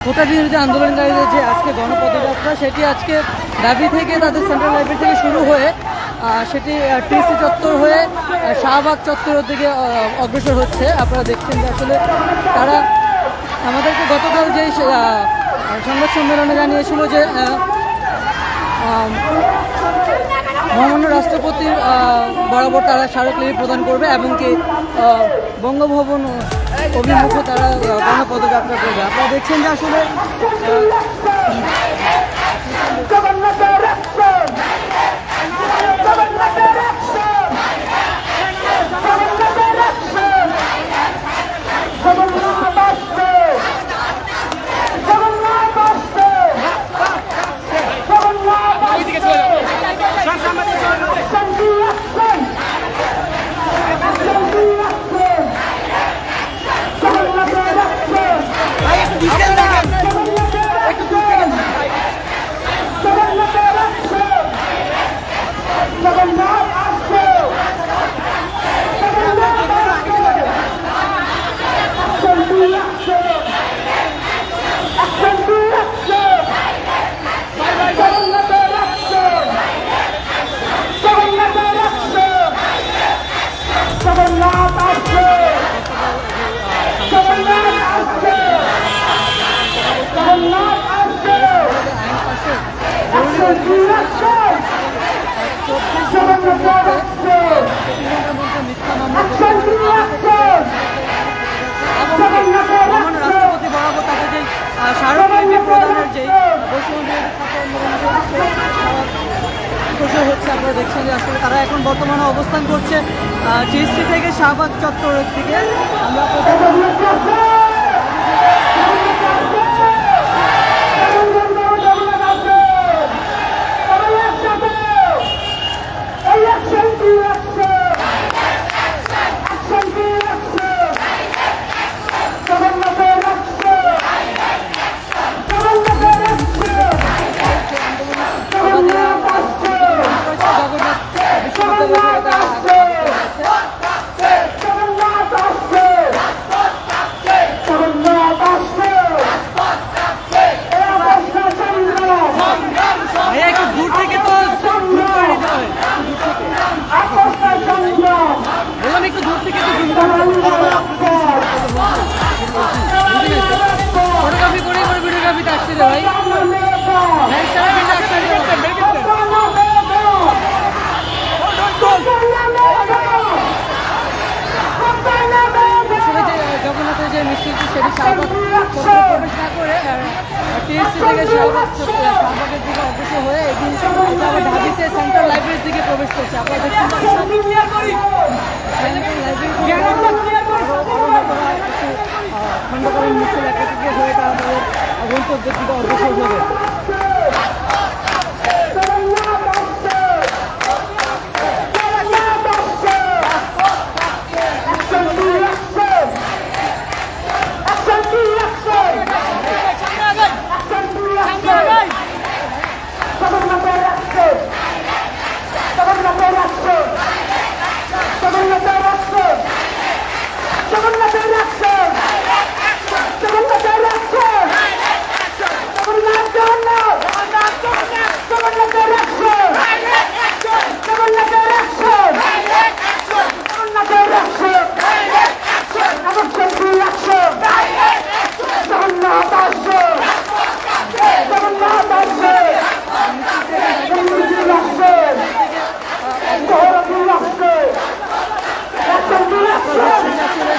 কোটা বিরোধী আন্দোলনকারীদের যে আজকে গণপদযাত্রা সেটি আজকে ঢাবি থেকে তাদের সেন্ট্রাল লাইব্রেরি থেকে শুরু হয়ে সেটি টিসি চত্বর হয়ে শাহবাগ চত্বরের দিকে অগ্রসর হচ্ছে। আপনারা দেখছেন যে আসলে তারা আমাদেরকে গতকাল যে সংবাদ সম্মেলনে জানিয়েছিল যে মহামান্য রাষ্ট্রপতির বরাবর তারা স্মারকলিপি প্রদান করবে এবং কি বঙ্গভবন অভিমুখে তারা গণপদযাত্রা করবে। আপনারা দেখছেন যে আসলে রাষ্ট্রপতি বরাবর তাদের যে স্মারকলিপি প্রদানের যে হচ্ছে আপনারা দেখছেন যে আসলে তারা এখন বর্তমানে অবস্থান করছে জিএসটি থেকে শাহবাগ চত্বরের দিকে। আমরা ফটোগ্রাফি করে ভিডিওগ্রাফিতে আসছে রে ভাই। আসলে যে জগন্নাথের যে মিছিলটি সেটি শাহবাগ প্রবেশ না করে টিএসসি থেকে শাহবাগের দিকে অগ্রসর হয়ে এদিন আবার ঢাবিতে সেন্ট্রাল লাইব্রেরির দিকে প্রবেশ করছে। আপনারা দেখছেন খণ্ডকালীন মিছিল একত্রিত হয়ে তারা তাদের গন্তব্যের দিকে অগ্রসর হবে।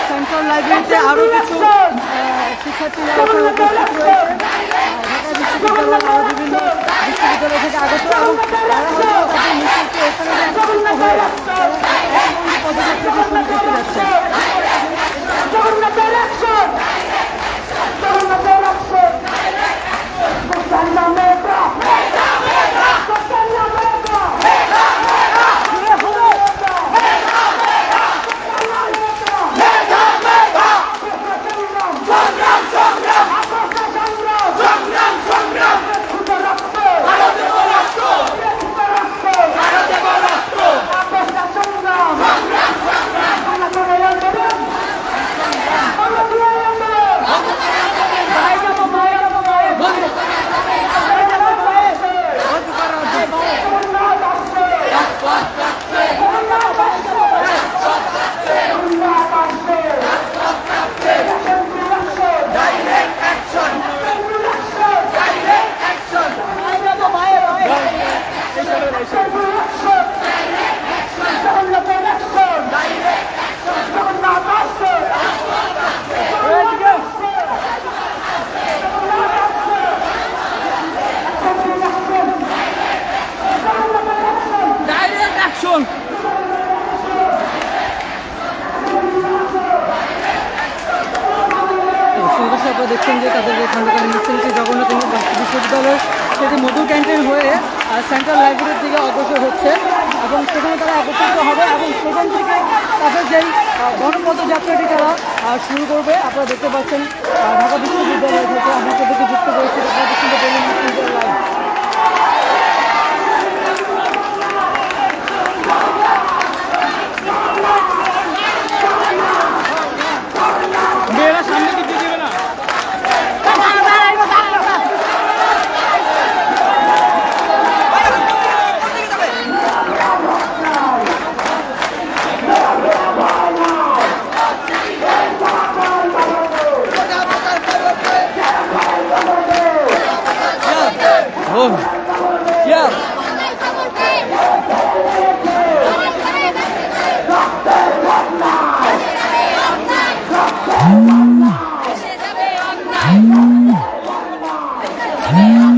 সেন্ট্রাল লাইব্রেরিতে আরও কিছু শিক্ষার্থীরা উপস্থিত রয়েছে। ঢাকা বিশ্ববিদ্যালয় আরও বিভিন্ন বিশ্ববিদ্যালয় থেকে আগত এবং তারা হয়তো তাদের মিছিলকে এখানে পদযাত্রা শুরু করতে যাচ্ছে। রিসেন্টলি জগন্নাথ বিশ্ববিদ্যালয় সেটি মধু ক্যান্টিন হয়ে সেন্ট্রাল লাইব্রেরির দিকে অগ্রসর হচ্ছে এবং সেখানে তারা একত্রিত হবে এবং সেখান থেকে তাদের যেই গণপদযাত্রাটি তারা শুরু করবে। আপনারা দেখতে পাচ্ছেন ঢাকা বিশ্ববিদ্যালয় থেকে আমরা তাদেরকে যুক্ত করেছি ঢাকা বিশ্ববিদ্যালয়। মেয়েরা সামনে দিকে দেবে না। Oh, yeah. Hey!